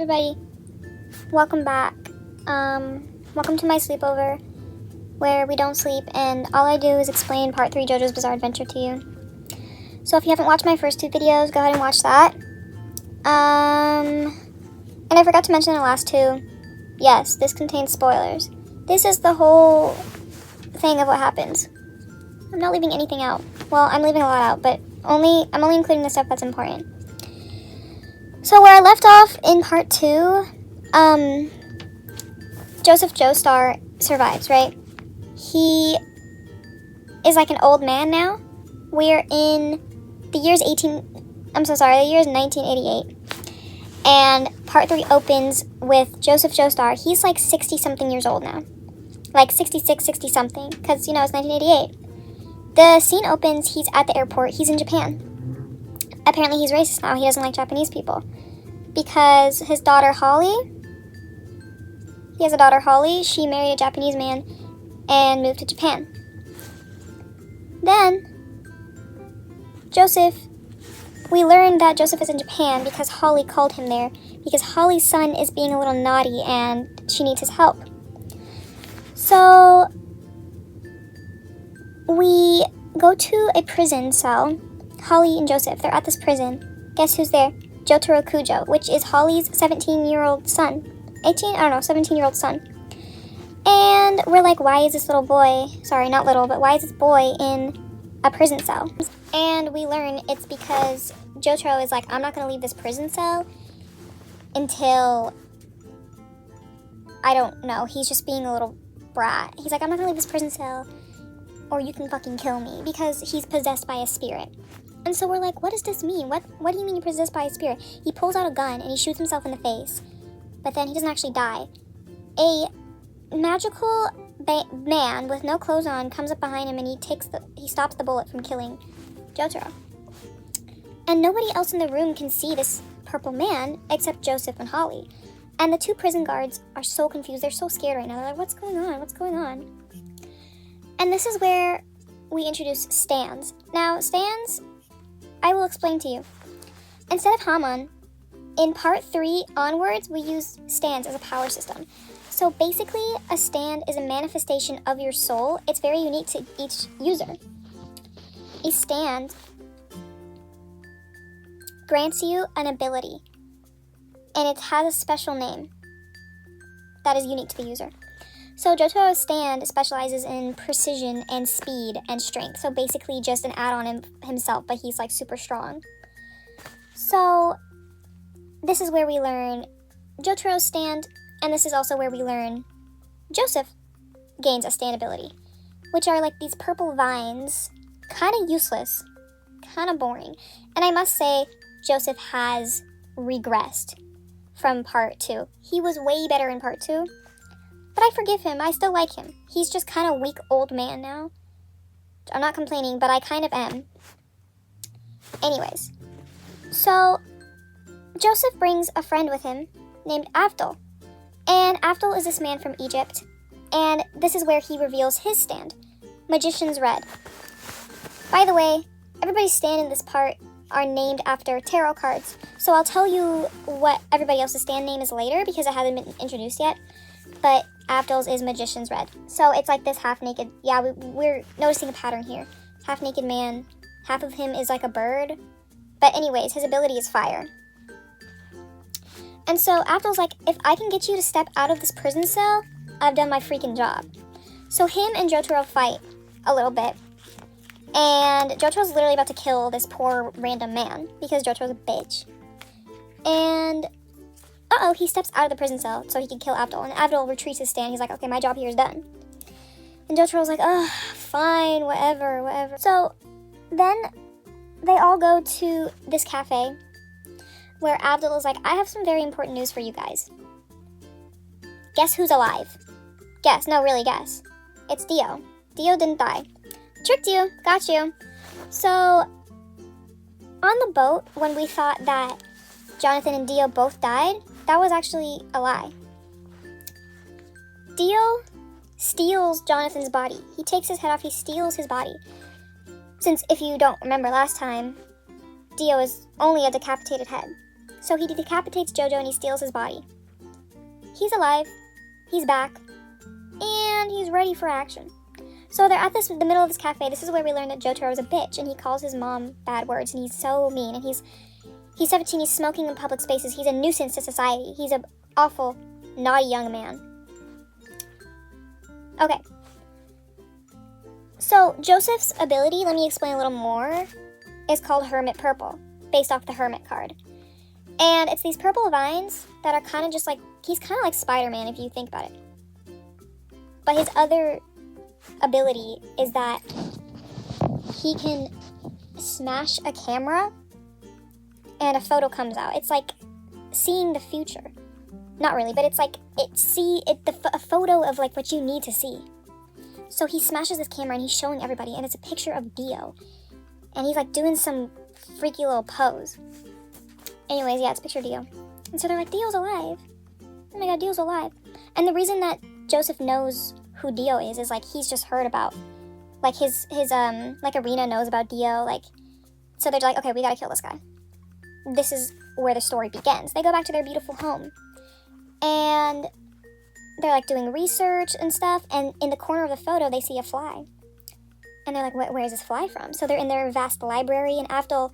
everybody, welcome back. Welcome to my sleepover, where we don't sleep, and all I do is explain Part 3 JoJo's Bizarre Adventure to you. So if you haven't watched my first two videos, go ahead and watch that. And I forgot to mention the last two. Yes, this contains spoilers. This is the whole thing of what happens. I'm not leaving anything out. Well, I'm leaving a lot out, but I'm only including the stuff that's important. So where I left off in part 2, Joseph Joestar survives, right? He is like an old man now. We're in the year is 1988. And part 3 opens with Joseph Joestar. He's like 60-something years old now. Like 66, 60-something, because, it's 1988. The scene opens, he's at the airport, he's in Japan. Apparently he's racist now, he doesn't like Japanese people. Because his daughter Holly, he has a daughter Holly, she married a Japanese man and moved to Japan. Then, we learned that Joseph is in Japan because Holly called him there, because Holly's son is being a little naughty and she needs his help. So, we go to a prison cell. Holly and Joseph, they're at this prison. Guess who's there? Jotaro Kujo, which is Holly's 17-year-old son. 17-year-old son. And we're like, why is this little boy, sorry, not little, but why is this boy in a prison cell? And we learn it's because Jotaro is like, I'm not going to leave this prison cell until, I don't know, he's just being a little brat. He's like, I'm not going to leave this prison cell or you can fucking kill me, because he's possessed by a spirit. And so we're like, what does this mean? What do you mean you're possessed by a spirit? He pulls out a gun and he shoots himself in the face, but then he doesn't actually die. A magical man with no clothes on comes up behind him and he stops the bullet from killing Jotaro. And nobody else in the room can see this purple man except Joseph and Holly. And the two prison guards are so confused. They're so scared right now. They're like, what's going on? What's going on? And this is where we introduce stands. Now, stands, I will explain to you. Instead of Hamon, in part 3 onwards, we use stands as a power system. So basically, a stand is a manifestation of your soul. It's very unique to each user. A stand grants you an ability, and it has a special name that is unique to the user. So Jotaro's stand specializes in precision and speed and strength. So basically just an add-on himself, but he's like super strong. So this is where we learn Jotaro's stand, and this is also where we learn Joseph gains a stand ability, which are like these purple vines, kind of useless, kind of boring. And I must say, Joseph has regressed from part 2. He was way better in part 2. But I forgive him. I still like him. He's just kind of weak old man now. I'm not complaining, but I kind of am. Anyways. So, Joseph brings a friend with him named Avdol. And Avdol is this man from Egypt. And this is where he reveals his stand. Magician's Red. By the way, everybody's stand in this part are named after tarot cards. So I'll tell you what everybody else's stand name is later because it hasn't been introduced yet. But Avdol's is Magician's Red. So it's like this half-naked, we're noticing a pattern here. Half-naked man, half of him is like a bird. But anyways, his ability is fire. And so Avdol's like, if I can get you to step out of this prison cell, I've done my freaking job. So him and Jotaro fight a little bit. And Jotaro's literally about to kill this poor random man because Jotaro's a bitch. And he steps out of the prison cell so he can kill Avdol. And Avdol retreats his stand. He's like, okay, my job here is done. And Jotaro's like, fine, whatever. So then they all go to this cafe where Avdol is like, I have some very important news for you guys. Guess who's alive? Guess. It's Dio. Dio didn't die. Tricked you. Got you. So on the boat, when we thought that Jonathan and Dio both died, that was actually a lie. Dio steals Jonathan's body. He takes his head off, he steals his body. Since if you don't remember last time, Dio is only a decapitated head. So he decapitates Jojo and he steals his body. He's alive, he's back, and he's ready for action. So they're at the middle of this cafe. This is where we learn that Jotaro is a bitch, and he calls his mom bad words, and he's so mean, and he's 17, he's smoking in public spaces, he's a nuisance to society, he's an awful, naughty young man. Okay. So Joseph's ability, let me explain a little more, is called Hermit Purple, based off the Hermit card. And it's these purple vines that are kind of just like, he's kind of like Spider-Man if you think about it. But his other ability is that he can smash a camera and a photo comes out. It's like seeing the future. Not really, but it's like a photo of like what you need to see. So he smashes this camera and he's showing everybody, and it's a picture of Dio, and he's like doing some freaky little pose. Anyways, yeah, it's a picture of Dio, and so they're like, Dio's alive. Oh my god, Dio's alive. And the reason that Joseph knows who Dio is like he's just heard about, like his like Arena knows about Dio, like, so they're like, okay, we gotta kill this guy. This is where the story begins. They go back to their beautiful home, and they're like doing research and stuff, and in the corner of the photo they see a fly, and they're like, where is this fly from? So they're in their vast library, and Abdul,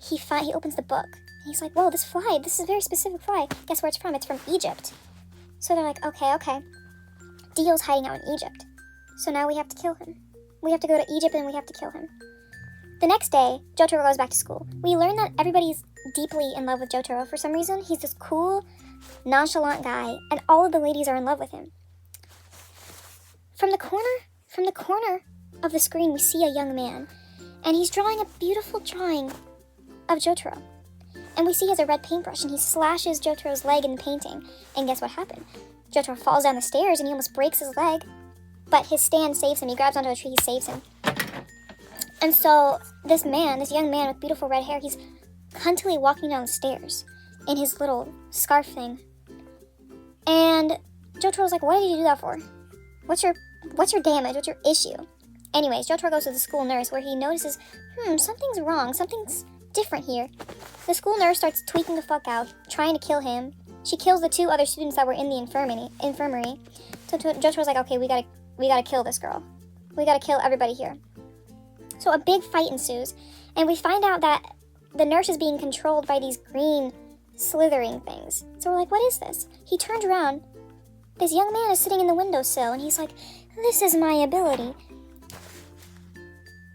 he opens the book, and he's like, whoa, this fly, this is a very specific fly. Guess where it's from? It's from Egypt. So they're like, okay, Dio's hiding out in Egypt, so now we have to kill him. We have to go to Egypt and we have to kill him. The next day, Jotaro goes back to school. We learn that everybody's deeply in love with Jotaro. For some reason, he's this cool, nonchalant guy, and all of the ladies are in love with him. From the corner of the screen, we see a young man, and he's drawing a beautiful drawing of Jotaro. And we see he has a red paintbrush, and he slashes Jotaro's leg in the painting. And guess what happened? Jotaro falls down the stairs, and he almost breaks his leg, but his stand saves him. He grabs onto a tree, he saves him. And so this young man with beautiful red hair, he's huntily walking down the stairs in his little scarf thing. And Jotaro's like, what did you do that for? What's your damage? What's your issue? Anyways, Jotaro goes to the school nurse where he notices, something's wrong. Something's different here. The school nurse starts tweaking the fuck out, trying to kill him. She kills the 2 other students that were in the infirmary. So Jotaro's like, okay, we gotta kill this girl. We gotta kill everybody here. So a big fight ensues, and we find out that the nurse is being controlled by these green slithering things. So we're like, what is this? He turns around. This young man is sitting in the windowsill, and he's like, this is my ability.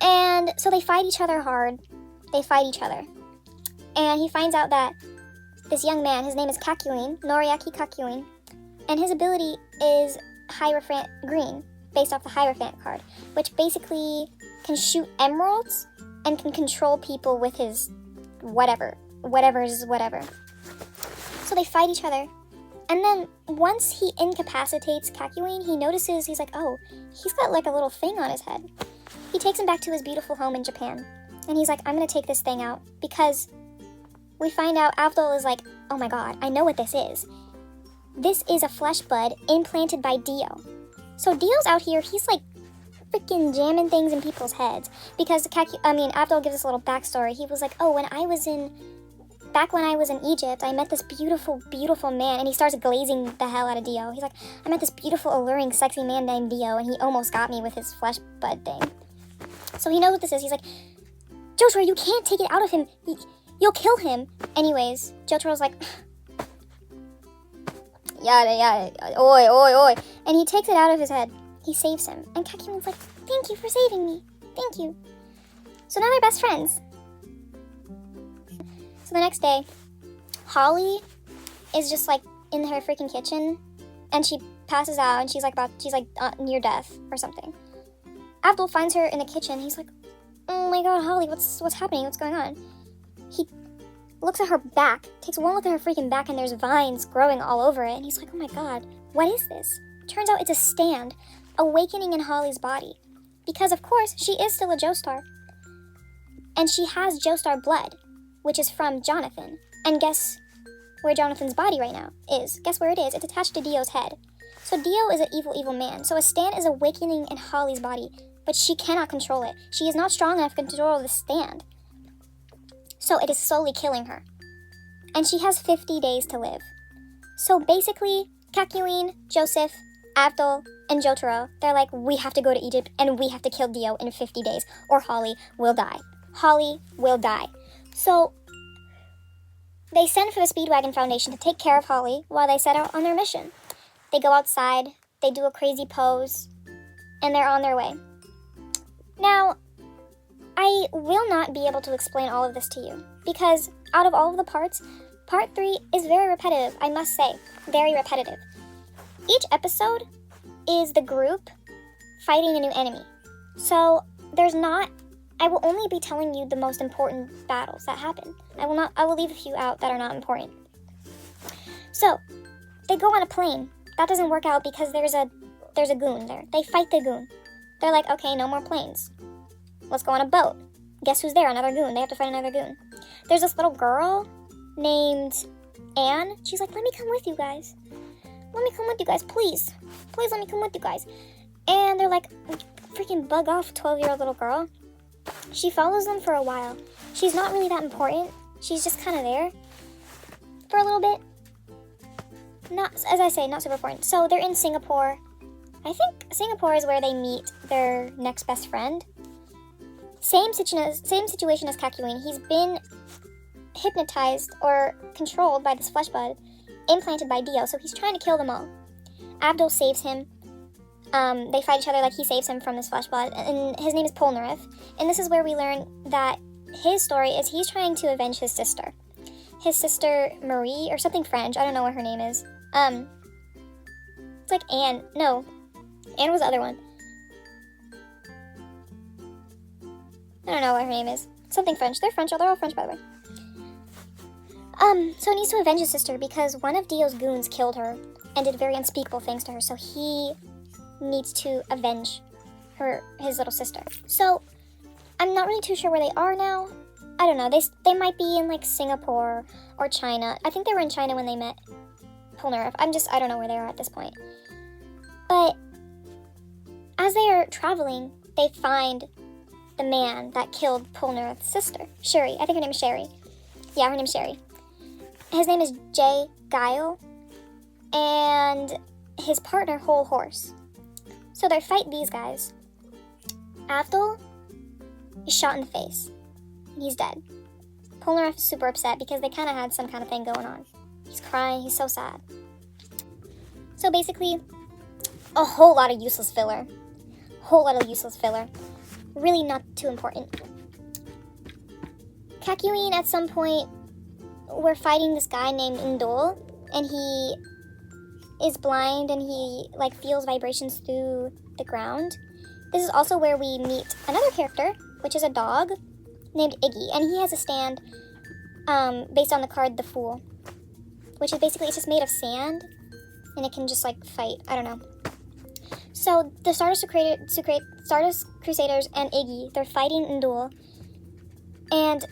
And so they fight each other hard. They fight each other. And he finds out that this young man, his name is Kakuin, Noriaki Kakuin, and his ability is Hierophant Green, based off the Hierophant card, which basically can shoot emeralds and can control people with his whatever's whatever. So they fight each other. And then once he incapacitates Kakuin, he notices, he's like, oh, he's got like a little thing on his head. He takes him back to his beautiful home in Japan. And he's like, I'm going to take this thing out. Because we find out Abdul is like, oh my god, I know what this is. This is a flesh bud implanted by Dio. So Dio's out here, he's like freaking jamming things in people's heads. Because Abdul gives us a little backstory. He was like, oh, back when I was in Egypt, I met this beautiful, beautiful man, and he starts glazing the hell out of Dio. He's like, I met this beautiful, alluring, sexy man named Dio, and he almost got me with his flesh bud thing. So he knows what this is. He's like, Jotaro, you can't take it out of him. You'll kill him. Anyways, Jotaro's like, yada, oi. And he takes it out of his head. He saves him. And Kakuin's like, thank you for saving me. Thank you. So now they're best friends. So the next day, Holly is just like in her freaking kitchen, and she passes out, and she's like near death or something. Abdul finds her in the kitchen. He's like, oh my god, Holly, what's happening? What's going on? He looks at her back, takes one look at her freaking back, and there's vines growing all over it. And he's like, oh my god, what is this? Turns out it's a stand awakening in Holly's body. Because, of course, she is still a Joestar. And she has Joestar blood, which is from Jonathan. And guess where Jonathan's body right now is? Guess where it is? It's attached to Dio's head. So Dio is an evil, evil man. So a stand is awakening in Holly's body, but she cannot control it. She is not strong enough to control the stand. So it is slowly killing her. and she has 50 days to live. So basically, Kakyoin, Joseph, Abdul, and Jotaro, they're like, we have to go to Egypt and we have to kill Dio in 50 days or Holly will die. Holly will die. So they send for the Speedwagon Foundation to take care of Holly while they set out on their mission. They go outside, they do a crazy pose, and they're on their way. Now, I will not be able to explain all of this to you because out of all of the parts, part 3 is very repetitive, I must say. Very repetitive. Each episode is the group fighting a new enemy. So I will only be telling you the most important battles that happen. I will leave a few out that are not important. So, they go on a plane. That doesn't work out because there's a goon there. They fight the goon. They're like, okay, no more planes. Let's go on a boat. Guess who's there? Another goon. They have to fight another goon. There's this little girl named Anne. She's like, let me come with you guys. Let me come with you guys, please. Please let me come with you guys. And they're like, freaking bug off, 12-year-old little girl. She follows them for a while. She's not really that important. She's just kind of there for a little bit. Not, as I say, not super important. So they're in Singapore. I think Singapore is where they meet their next best friend. Same situation as Kakyoin. He's been hypnotized or controlled by this flesh bud implanted by Dio, so he's trying to kill them all. Abdul saves him. They fight each other like he saves him from this flesh bud, and his name is Polnareff. And this is where we learn that his story is he's trying to avenge his sister. His sister Marie, or something French, I don't know what her name is. It's like Anne. No, Anne was the other one. I don't know what her name is. Something French. They're French. They're all French, by the way. So he needs to avenge his sister because one of Dio's goons killed her and did very unspeakable things to her, so he needs to avenge his little sister. So, I'm not really too sure where they are now. I don't know. They might be in, like, Singapore or China. I think they were in China when they met Polnareff. I don't know where they are at this point. But, as they are traveling, they find the man that killed Polnareff's sister, Sherry. I think her name is Sherry. Yeah, her name is Sherry. His name is jjba, and his partner, Whole Horse. So they fight these guys. Abdul is shot in the face, and he's dead. Polnareff is super upset because they kind of had some kind of thing going on. He's crying, he's so sad. So basically, a whole lot of useless filler. Really not too important. Kakyoin, at some point, we're fighting this guy named Indol, and he is blind and he feels vibrations through the ground. This is also where we meet another character, which is a dog named Iggy, and he has a stand based on the card The Fool, which is basically, it's just made of sand, and it can just fight. I don't know. So the Stardust Crusaders and Iggy, they're fighting Indul, and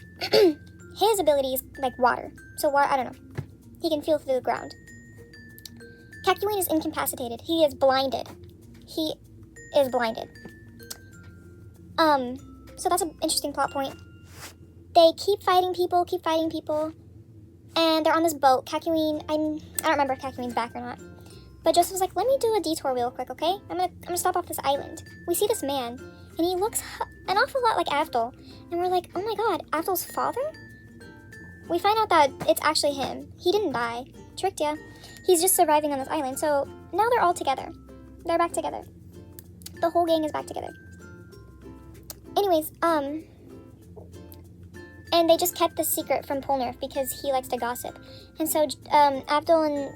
his ability is like water. So I don't know. He can feel through the ground. Kakyoin is incapacitated. He is blinded. So that's an interesting plot point. They keep fighting people, and they're on this boat. Kakyoin, I don't remember if Kakyoin's back or not. But Joseph was like, let me do a detour real quick, okay? I'm gonna stop off this island. We see this man, and he looks an awful lot like Abdul. And we're like, oh my god, Abdul's father? We find out that it's actually him. He didn't die. Tricked ya. He's just surviving on this island. So now they're all together. They're back together. The whole gang is back together. Anyways, and they just kept this secret from Polnareff because he likes to gossip. And so, Abdul and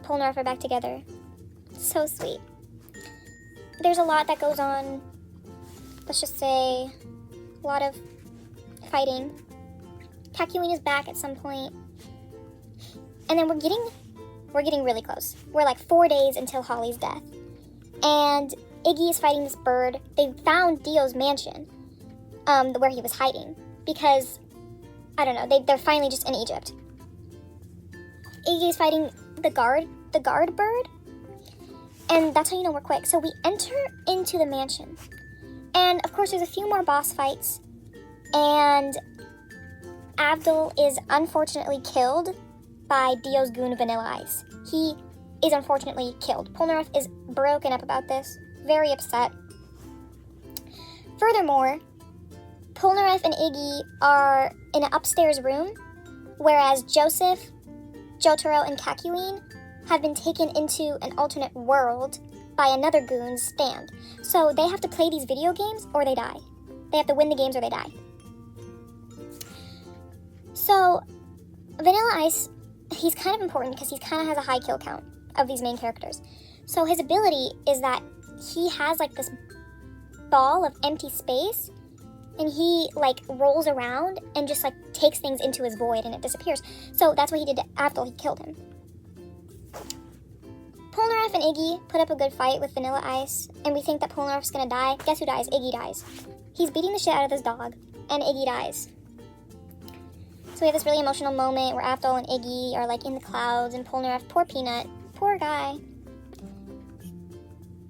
Polnareff are back together. So sweet. There's a lot that goes on. Let's just say, a lot of fighting. Kakyoin is back at some point. And then we're getting really close. We're 4 days until Holly's death. And Iggy is fighting this bird. They found Dio's mansion, where he was hiding. Because, I don't know, they're finally just in Egypt. Iggy is fighting the guard bird. And that's how you know we're quick. So we enter into the mansion. And, of course, there's a few more boss fights. And Abdul is unfortunately killed by Dio's goon Vanilla Ice. He is unfortunately killed. Polnareff is broken up about this, very upset. Furthermore, Polnareff and Iggy are in an upstairs room, whereas Joseph, Jotaro, and Kakyoin have been taken into an alternate world by another goon's stand. So they have to play these video games or they die. They have to win the games or they die. So Vanilla Ice, he's kind of important because he kind of has a high kill count of these main characters. So his ability is that he has like this ball of empty space, and he like rolls around and just like takes things into his void and it disappears. So that's what he did to Abdul. He killed him. Polnareff and Iggy put up a good fight with Vanilla Ice, and we think that Polnareff's gonna die. Guess who dies? Iggy dies. He's beating the shit out of this dog, and Iggy dies. So we have this really emotional moment where Abdul and Iggy are like in the clouds, and Polnareff, poor Peanut, poor guy.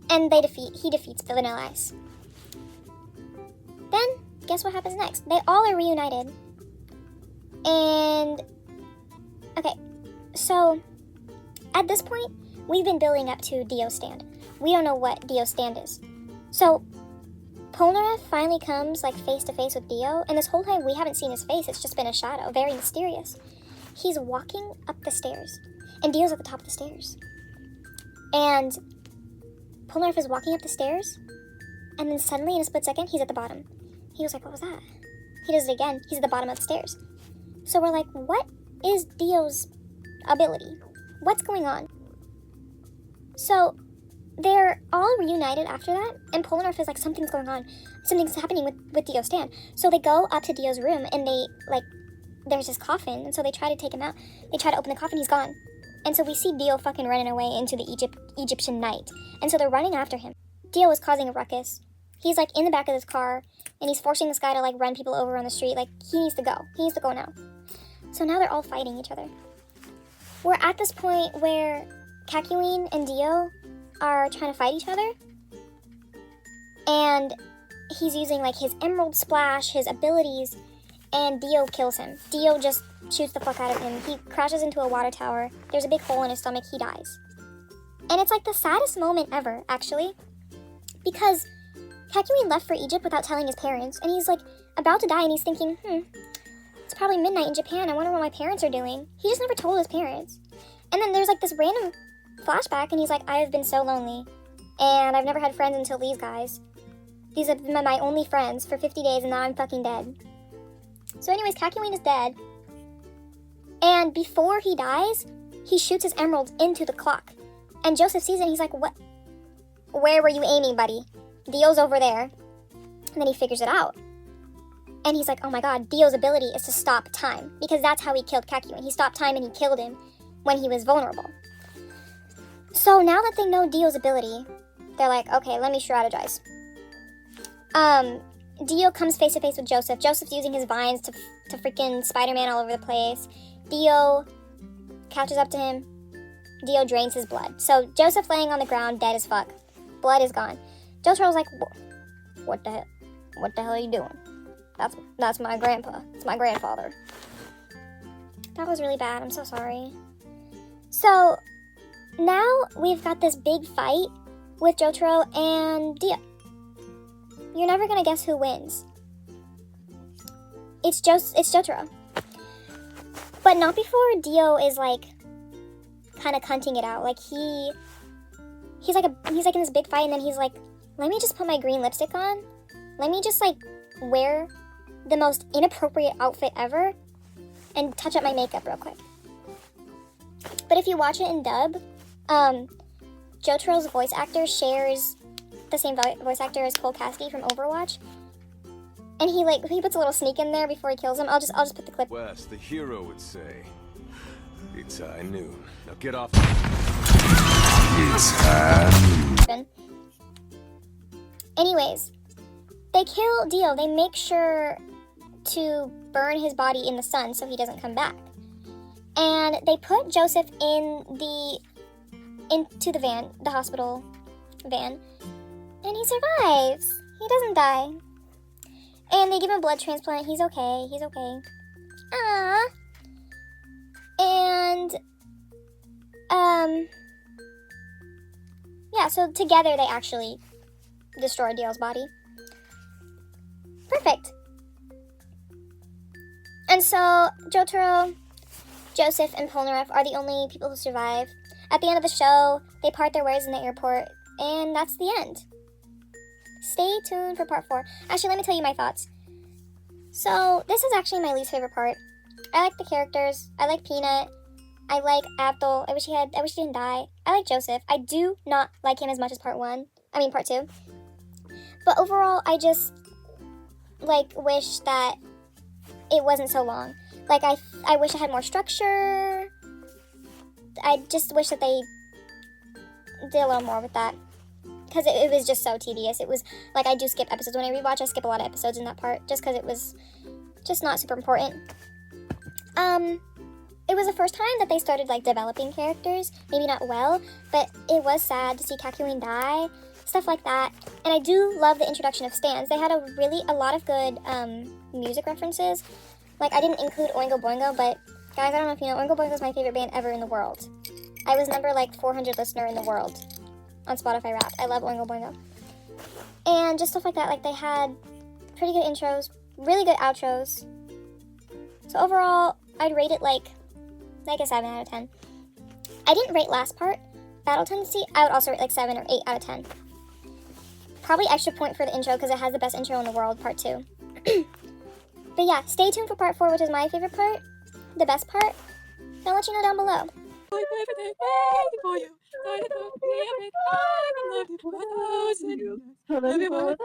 And he defeats the Vanilla Ice. Then, guess what happens next? They all are reunited. And, okay, so at this point, we've been building up to Dio's stand. We don't know what Dio's stand is. So Polnareff finally comes like face to face with Dio, and this whole time we haven't seen his face. It's just been a shadow, very mysterious. He's walking up the stairs, and Dio's at the top of the stairs. And Polnareff is walking up the stairs, and then suddenly in a split second, he's at the bottom. He was like, what was that? He does it again. He's at the bottom of the stairs. So we're like, what is Dio's ability? What's going on? So they're all reunited after that, and Polnareff is like, something's going on. Something's happening with Dio's stand. So they go up to Dio's room, and they, like, there's his coffin, and so they try to take him out. They try to open the coffin, he's gone. And so we see Dio fucking running away into the Egyptian night. And so they're running after him. Dio is causing a ruckus. He's like in the back of this car, and he's forcing this guy to like run people over on the street. Like, he needs to go. He needs to go now. So now they're all fighting each other. We're at this point where Kakyoin and Dio are trying to fight each other. And he's using like his Emerald Splash, his abilities, and Dio kills him. Dio just shoots the fuck out of him. He crashes into a water tower. There's a big hole in his stomach. He dies. And it's like the saddest moment ever, actually. Because Kakyoin left for Egypt without telling his parents, and he's like about to die, and he's thinking, it's probably midnight in Japan. I wonder what my parents are doing. He just never told his parents. And then there's like this random flashback, and he's like, I have been so lonely, and I've never had friends until these guys. These have been my only friends for 50 days, and now I'm fucking dead. So anyways, Kakyoin is dead, and before he dies, he shoots his emeralds into the clock. And Joseph sees it, and he's like, what? Where were you aiming, buddy? Dio's over there. And then he figures it out. And he's like, oh my god, Dio's ability is to stop time. Because that's how he killed Kakyoin. He stopped time and he killed him when he was vulnerable. So now that they know Dio's ability, they're like, okay, let me strategize. Dio comes face to face with Joseph. Joseph's using his vines to freaking Spider-Man all over the place. Dio catches up to him. Dio drains his blood. So Joseph's laying on the ground, dead as fuck. Blood is gone. Jotaro's like, what the hell? What the hell are you doing? That's my grandpa. It's my grandfather. That was really bad. I'm so sorry. So now we've got this big fight with Jotaro and Dio. You're never gonna guess who wins. It's Jotaro. But not before Dio is like kind of cunting it out. Like he's like in this big fight, and then he's like, let me just put my green lipstick on. Let me just like wear the most inappropriate outfit ever and touch up my makeup real quick. But if you watch it in dub, Jotaro's voice actor shares the same voice actor as Cole Cassidy from Overwatch. And he puts a little sneak in there before he kills him. I'll just put the clip. West, the hero would say, it's high noon. Now get off. It's high noon. Anyways, they kill Dio. They make sure to burn his body in the sun so he doesn't come back. And they put Joseph into the van, the hospital van, and he survives. He doesn't die. And they give him a blood transplant. He's okay. Ah. And yeah, so together they actually destroyed Dale's body. Perfect. And so Jotaro, Joseph, and Polnareff are the only people who survive. At the end of the show, they part their ways in the airport, and that's the end. Stay tuned for part 4. Actually, let me tell you my thoughts. So, this is actually my least favorite part. I like the characters. I like Peanut. I like Abdul. I wish he didn't die. I like Joseph. I do not like him as much as part 2. But overall, I just, wish that it wasn't so long. I wish I had more structure. I just wish that they did a little more with that. Because it was just so tedious. It was, I do skip episodes. When I rewatch, I skip a lot of episodes in that part. Just because it was just not super important. It was the first time that they started, developing characters. Maybe not well, but it was sad to see Kakyoin die. Stuff like that. And I do love the introduction of stands. They had a lot of good, music references. I didn't include Oingo Boingo, but, guys, I don't know if you know, Oingo Boingo is my favorite band ever in the world. I was number, 400 listener in the world on Spotify Wrapped. I love Oingo Boingo. And just stuff like that. They had pretty good intros, really good outros. So overall, I'd rate it, a 7 out of 10. I didn't rate last part, Battle Tendency. I would also rate, 7 or 8 out of 10. Probably extra point for the intro, because it has the best intro in the world, part 2. But yeah, stay tuned for part 4, which is my favorite part, the best part. I'll let you know down below. Everything waiting for you. Started to be a bit hard. I loved you for 1,000 years. Love you for 1,000.